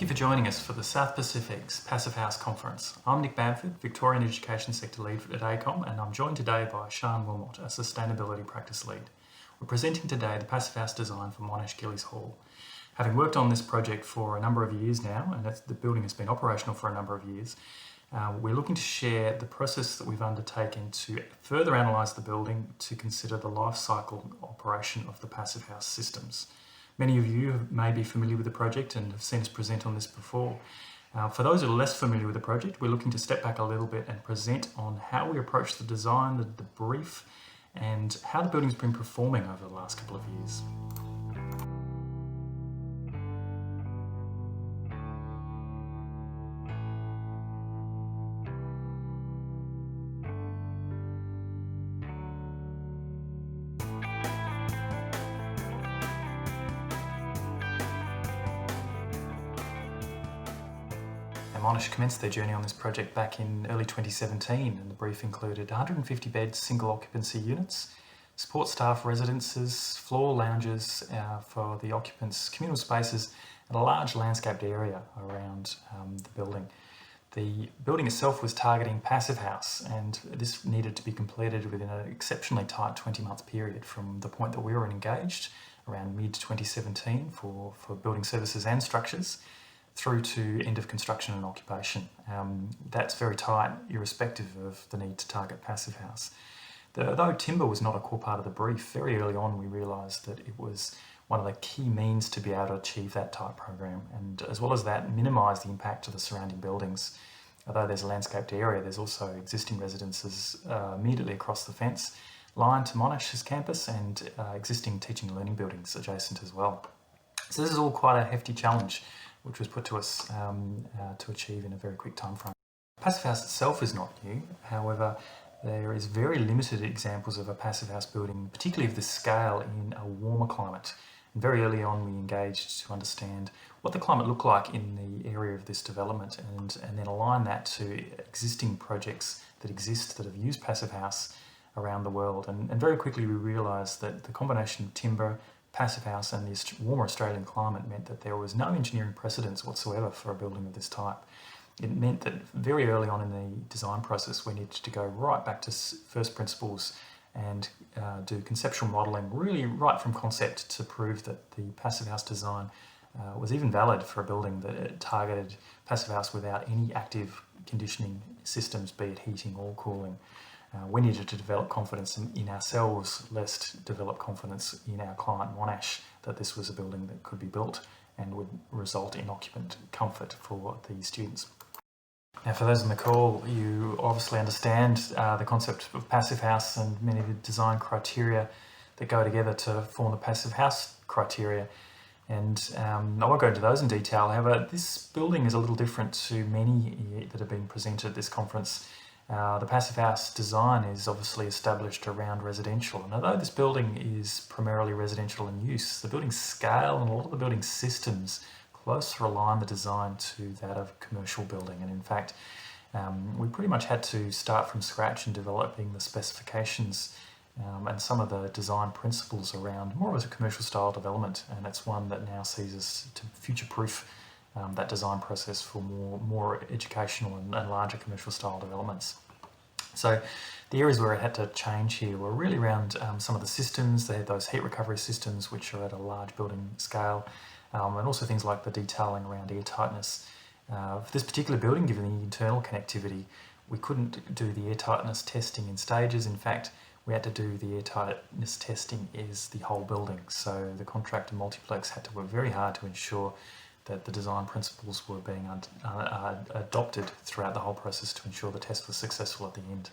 Thank you for joining us for the South Pacific's Passive House Conference. I'm Nick Bamford, Victorian Education Sector Lead at ACOM, and I'm joined today by Sian Wilmot, a Sustainability Practice Lead. We're presenting today the Passive House design for Monash Gillies Hall. Having worked on this project for a number of years now, and the building has been operational for a number of years, we're looking to share the process that we've undertaken to further analyse the building to consider the life cycle operation of the Passive House systems. Many of you may be familiar with the project and have seen us present on this before. For those who are less familiar with the project, we're looking to step back a little bit and present on how we approach the design, the brief, and how the building's been performing over the last couple of years. Monash commenced their journey on this project back in early 2017, and the brief included 150 bed single occupancy units, support staff residences, floor lounges for the occupants, communal spaces, and a large landscaped area around the building. The building itself was targeting Passive House, and this needed to be completed within an exceptionally tight 20-month period from the point that we were engaged around mid-2017 for building services and structures, through to end of construction and occupation. That's very tight, irrespective of the need to target Passive House. Though timber was not a core part of the brief, very early on we realised that it was one of the key means to be able to achieve that type program, and as well as that, minimise the impact of the surrounding buildings. Although there's a landscaped area, there's also existing residences immediately across the fence, lined to Monash's campus, and existing teaching and learning buildings adjacent as well. So this is all quite a hefty challenge, which was put to us to achieve in a very quick time frame. Passive House itself is not new. However, there is very limited examples of a Passive House building, particularly of this scale, in a warmer climate. And very early on we engaged to understand what the climate looked like in the area of this development, and then align that to existing projects that exist that have used Passive House around the world. And very quickly we realised that the combination of timber, Passive House and the warmer Australian climate meant that there was no engineering precedence whatsoever for a building of this type. It meant that very early on in the design process we needed to go right back to first principles and do conceptual modelling, really right from concept, to prove that the Passive House design was even valid for a building that targeted Passive House without any active conditioning systems, be it heating or cooling. We needed to develop confidence in ourselves, lest develop confidence in our client Monash that this was a building that could be built and would result in occupant comfort for the students. Now, for those on the call, you obviously understand the concept of Passive House and many of the design criteria that go together to form the Passive House criteria. And I won't go into those in detail. However, this building is a little different to many that have been presented at this conference. The Passive House design is obviously established around residential, and although this building is primarily residential in use, the building scale and a lot of the building systems closer align the design to that of commercial building. And in fact, we pretty much had to start from scratch in developing the specifications and some of the design principles around more of a commercial style development, and it's one that now sees us to future-proof that design process for more educational and larger commercial style developments. So the areas where it had to change here were really around some of the systems. They had those heat recovery systems, which are at a large building scale, and also things like the detailing around air tightness. For this particular building, given the internal connectivity, we couldn't do the air tightness testing in stages. In fact, we had to do the air tightness testing as the whole building. So the contractor Multiplex had to work very hard to ensure that the design principles were being adopted throughout the whole process to ensure the test was successful at the end.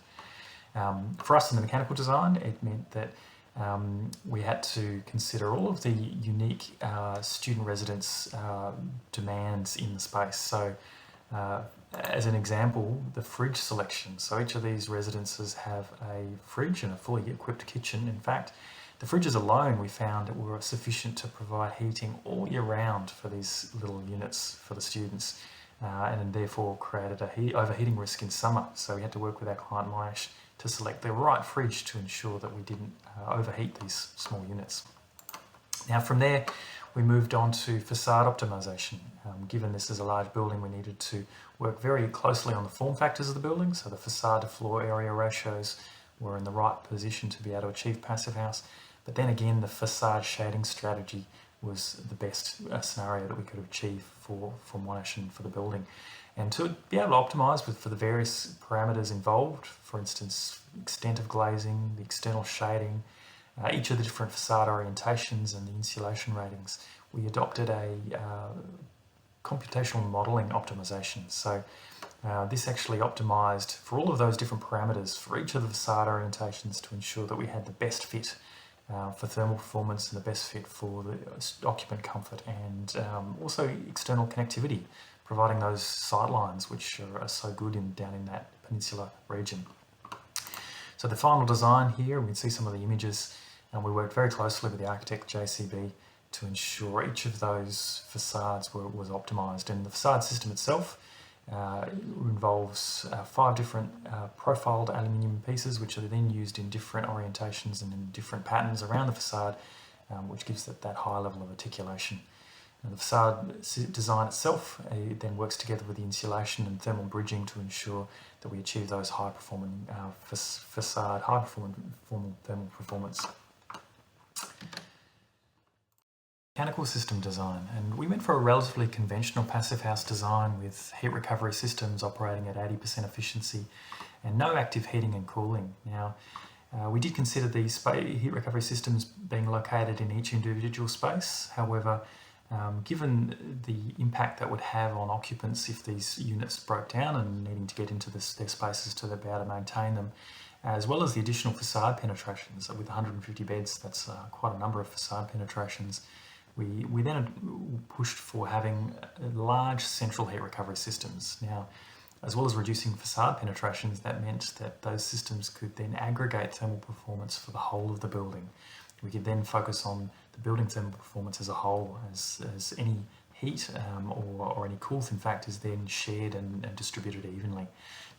For us in the mechanical design, it meant that we had to consider all of the unique student residence demands in the space. So as an example, the fridge selection. So each of these residences have a fridge and a fully equipped kitchen. In fact, the fridges alone we found were sufficient to provide heating all year round for these little units for the students, and therefore created a overheating risk in summer. So we had to work with our client Monash to select the right fridge to ensure that we didn't overheat these small units. Now from there, we moved on to facade optimisation. Given this is a large building, we needed to work very closely on the form factors of the building, so the facade to floor area ratios were in the right position to be able to achieve passive house. But then again, the facade shading strategy was the best scenario that we could achieve for Monash and for the building. And to be able to optimise for the various parameters involved, for instance, extent of glazing, the external shading, each of the different facade orientations and the insulation ratings, we adopted a computational modelling optimisation. So this actually optimised for all of those different parameters for each of the facade orientations to ensure that we had the best fit for thermal performance and the best fit for the occupant comfort, and also external connectivity, providing those sight lines which are so good down in that peninsula region. So the final design here, we can see some of the images, and we worked very closely with the architect JCB to ensure each of those facades was optimised. And the facade system itself involves 5 different profiled aluminium pieces, which are then used in different orientations and in different patterns around the facade, which gives it that high level of articulation. And the facade design itself then works together with the insulation and thermal bridging to ensure that we achieve those high-performing facade, high-performing thermal performance. Mechanical system design, and we went for a relatively conventional passive house design with heat recovery systems operating at 80% efficiency and no active heating and cooling. Now, we did consider these heat recovery systems being located in each individual space. However, given the impact that would have on occupants if these units broke down and needing to get into their spaces to be able to maintain them, as well as the additional facade penetrations, with 150 beds, that's quite a number of facade penetrations, we then pushed for having large central heat recovery systems. Now, as well as reducing facade penetrations, that meant that those systems could then aggregate thermal performance for the whole of the building. We could then focus on the building thermal performance as a whole, as any heat or any coolth, in fact, is then shared and distributed evenly.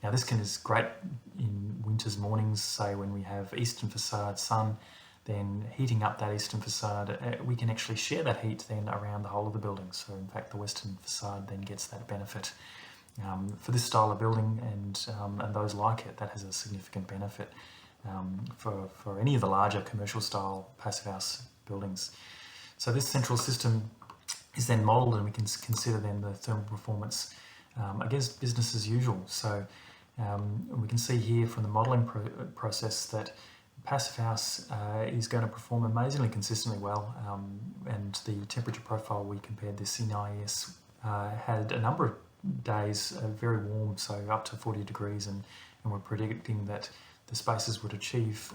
Now, this is great in winter's mornings, say when we have eastern facade sun, then heating up that eastern facade, we can actually share that heat then around the whole of the building. So in fact, the western facade then gets that benefit. For this style of building and those like it, that has a significant benefit for any of the larger commercial style passive house buildings. So this central system is then modelled, and we can consider then the thermal performance against business as usual. So we can see here from the modelling process that passive house is going to perform amazingly consistently well, and the temperature profile we compared this in IES had a number of days very warm, so up to 40 degrees, and we're predicting that the spaces would achieve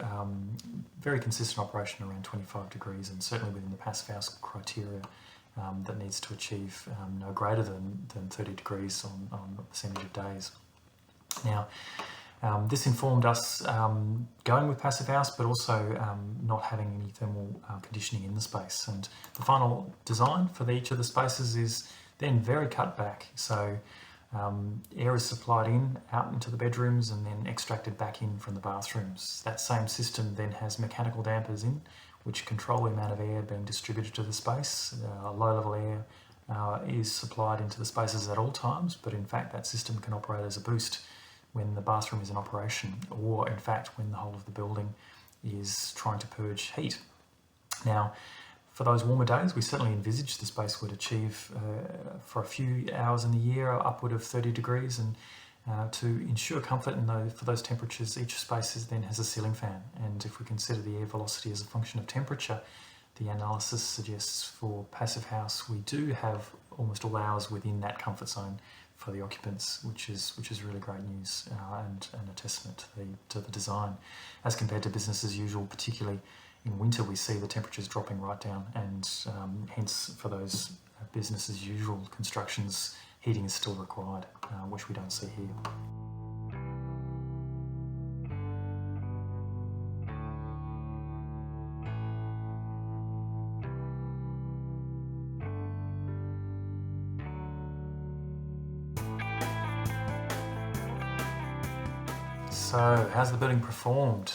very consistent operation around 25 degrees, and certainly within the passive house criteria that needs to achieve no greater than 30 degrees on a percentage of days. Now, this informed us going with passive house, but also not having any thermal conditioning in the space. And the final design for each of the spaces is then very cut back. So air is supplied out into the bedrooms and then extracted back in from the bathrooms. That same system then has mechanical dampers in, which control the amount of air being distributed to the space. Low-level air is supplied into the spaces at all times, but in fact that system can operate as a boost when the bathroom is in operation, or in fact when the whole of the building is trying to purge heat. Now, for those warmer days, we certainly envisage the space would achieve for a few hours in the year upward of 30 degrees, and to ensure comfort for those temperatures, each space then has a ceiling fan. And if we consider the air velocity as a function of temperature, the analysis suggests for passive house we do have almost all hours within that comfort zone for the occupants, which is really great news and a testament to the design. As compared to business as usual, particularly in winter, we see the temperatures dropping right down, and hence for those business as usual constructions, heating is still required, which we don't see here. So, how's the building performed?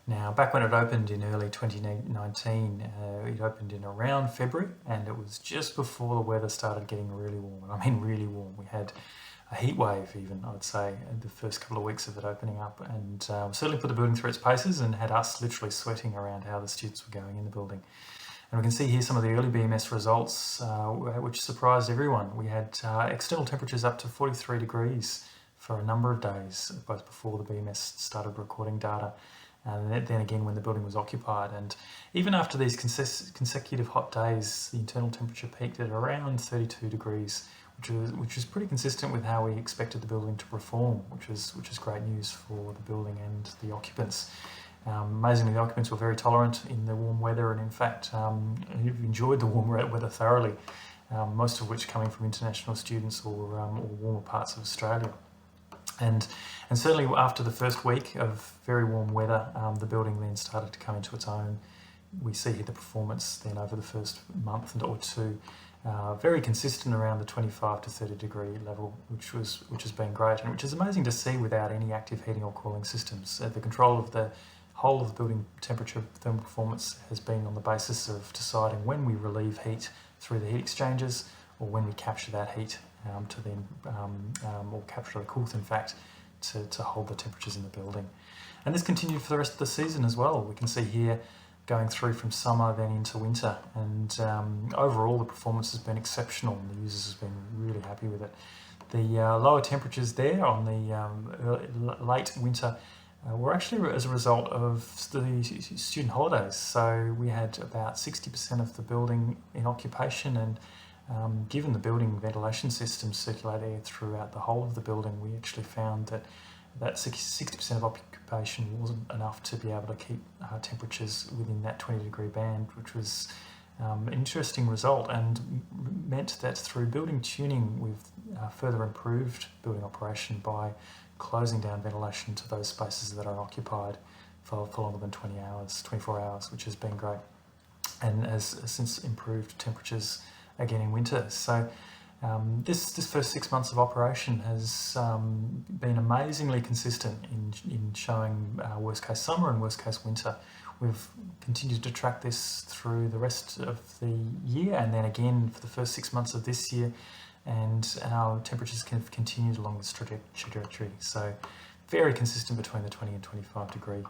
Now, back when it opened in early 2019, it opened in around February, and it was just before the weather started getting really warm. I mean, really warm. We had a heat wave even, I'd say, in the first couple of weeks of it opening up, and certainly put the building through its paces and had us literally sweating around how the students were going in the building. And we can see here some of the early BMS results, which surprised everyone. We had external temperatures up to 43 degrees for a number of days, both before the BMS started recording data, and then again when the building was occupied. And even after these consecutive hot days, the internal temperature peaked at around 32 degrees, which was pretty consistent with how we expected the building to perform, which is great news for the building and the occupants. Amazingly, the occupants were very tolerant in the warm weather, and in fact enjoyed the warm weather thoroughly, most of which coming from international students or warmer parts of Australia. And certainly after the first week of very warm weather, the building then started to come into its own. We see here the performance then over the first month or two, very consistent around the 25 to 30 degree level, which has been great, and which is amazing to see without any active heating or cooling systems. The control of the whole of the building temperature thermal performance has been on the basis of deciding when we relieve heat through the heat exchangers, or when we capture that heat to then, or capture the coolant, in fact, to hold the temperatures in the building. And this continued for the rest of the season as well. We can see here going through from summer then into winter, and overall the performance has been exceptional, and the users have been really happy with it. The lower temperatures there on the late winter were actually as a result of the student holidays. So we had about 60% of the building in occupation, and given the building ventilation systems circulate air throughout the whole of the building, we actually found that 60% of occupation wasn't enough to be able to keep temperatures within that 20 degree band, which was an interesting result, and meant that through building tuning we've further improved building operation by closing down ventilation to those spaces that are occupied for longer than 24 hours, which has been great, and has since improved temperatures again in winter. So this first 6 months of operation has been amazingly consistent in showing worst case summer and worst case winter. We've continued to track this through the rest of the year, and then again for the first 6 months of this year, and our temperatures have continued along this trajectory. So very consistent between the 20 and 25 degree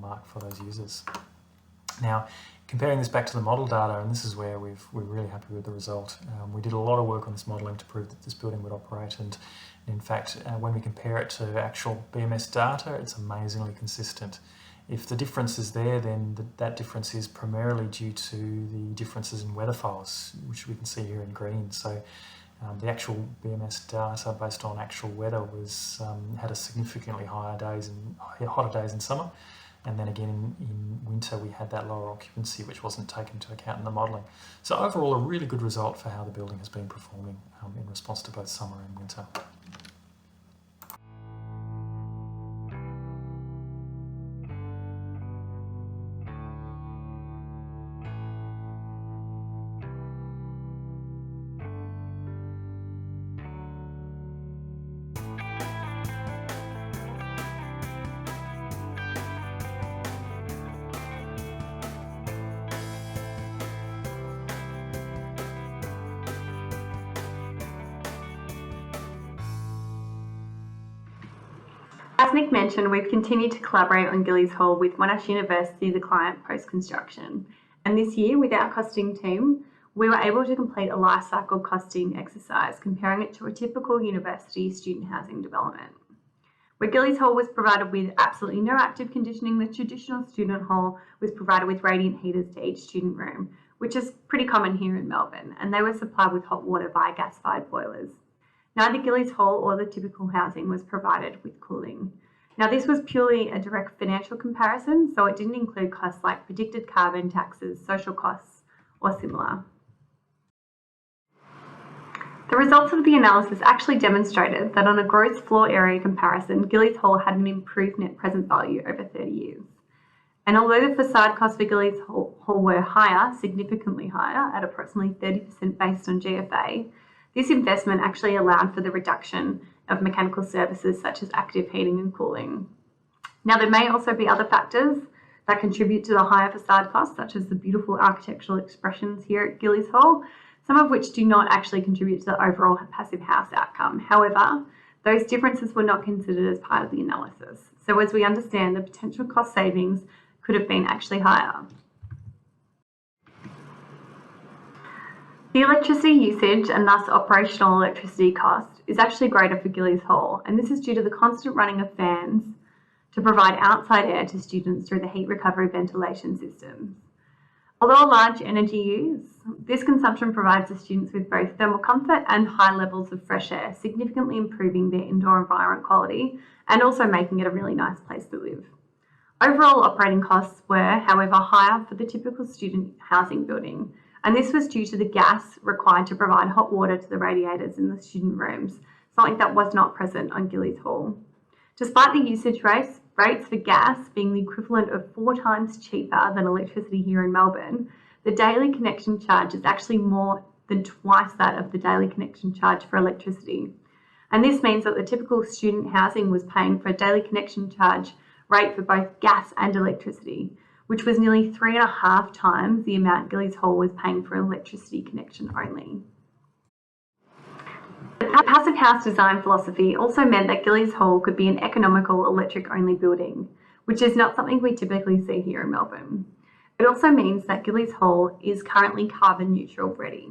mark for those users. Now, comparing this back to the model data, and this is where we're really happy with the result. We did a lot of work on this modelling to prove that this building would operate, and in fact, when we compare it to actual BMS data, it's amazingly consistent. If the difference is there, then that difference is primarily due to the differences in weather files, which we can see here in green. So the actual BMS data based on actual weather was had a significantly hotter days in summer, and then again in winter we had that lower occupancy, which wasn't taken into account in the modelling. So overall, a really good result for how the building has been performing in response to both summer and winter. As Nick mentioned, we've continued to collaborate on Gillies Hall with Monash University as a client post-construction. And this year, with our costing team, we were able to complete a life cycle costing exercise, comparing it to a typical university student housing development. Where Gillies Hall was provided with absolutely no active conditioning, the traditional student hall was provided with radiant heaters to each student room, which is pretty common here in Melbourne, and they were supplied with hot water via gas-fired boilers. Neither Gillies Hall or the typical housing was provided with cooling. Now, this was purely a direct financial comparison, so it didn't include costs like predicted carbon taxes, social costs, or similar. The results of the analysis actually demonstrated that on a gross floor area comparison, Gillies Hall had an improved net present value over 30 years. And although the facade costs for Gillies Hall were higher, significantly higher, at approximately 30% based on GFA, this investment actually allowed for the reduction of mechanical services such as active heating and cooling. Now, there may also be other factors that contribute to the higher facade costs, such as the beautiful architectural expressions here at Gillies Hall, some of which do not actually contribute to the overall passive house outcome. However, those differences were not considered as part of the analysis. So as we understand, the potential cost savings could have been actually higher. The electricity usage and thus operational electricity cost is actually greater for Gillies Hall, and this is due to the constant running of fans to provide outside air to students through the heat recovery ventilation systems. Although a large energy use, this consumption provides the students with both thermal comfort and high levels of fresh air, significantly improving their indoor environment quality and also making it a really nice place to live. Overall operating costs were, however, higher for the typical student housing building, and this was due to the gas required to provide hot water to the radiators in the student rooms, something that was not present on Gillies Hall. Despite the usage rates for gas being the equivalent of 4 times cheaper than electricity here in Melbourne, the daily connection charge is actually more than twice that of the daily connection charge for electricity. And this means that the typical student housing was paying for a daily connection charge rate for both gas and electricity, which was nearly 3.5 times the amount Gillies Hall was paying for an electricity connection only. The passive house design philosophy also meant that Gillies Hall could be an economical electric-only building, which is not something we typically see here in Melbourne. It also means that Gillies Hall is currently carbon neutral ready.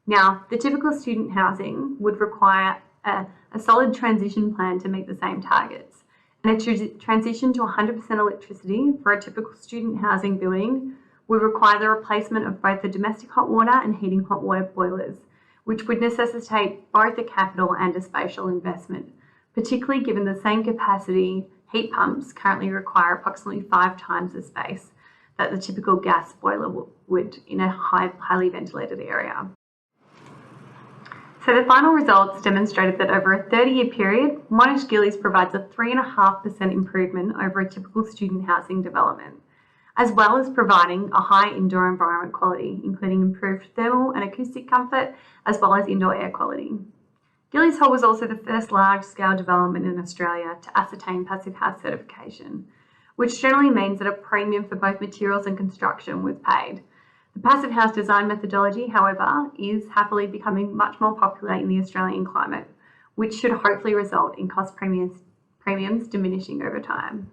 Now, the typical student housing would require a solid transition plan to meet the same targets, and a transition to 100% electricity for a typical student housing building would require the replacement of both the domestic hot water and heating hot water boilers, which would necessitate both a capital and a spatial investment, particularly given the same capacity heat pumps currently require approximately 5 times the space that the typical gas boiler would in a highly ventilated area. So the final results demonstrated that over a 30-year period, Monash Gillies provides a 3.5% improvement over a typical student housing development, as well as providing a high indoor environment quality, including improved thermal and acoustic comfort, as well as indoor air quality. Gillies Hall was also the first large-scale development in Australia to ascertain passive house certification, which generally means that a premium for both materials and construction was paid. The passive house design methodology, however, is happily becoming much more popular in the Australian climate, which should hopefully result in cost premiums diminishing over time.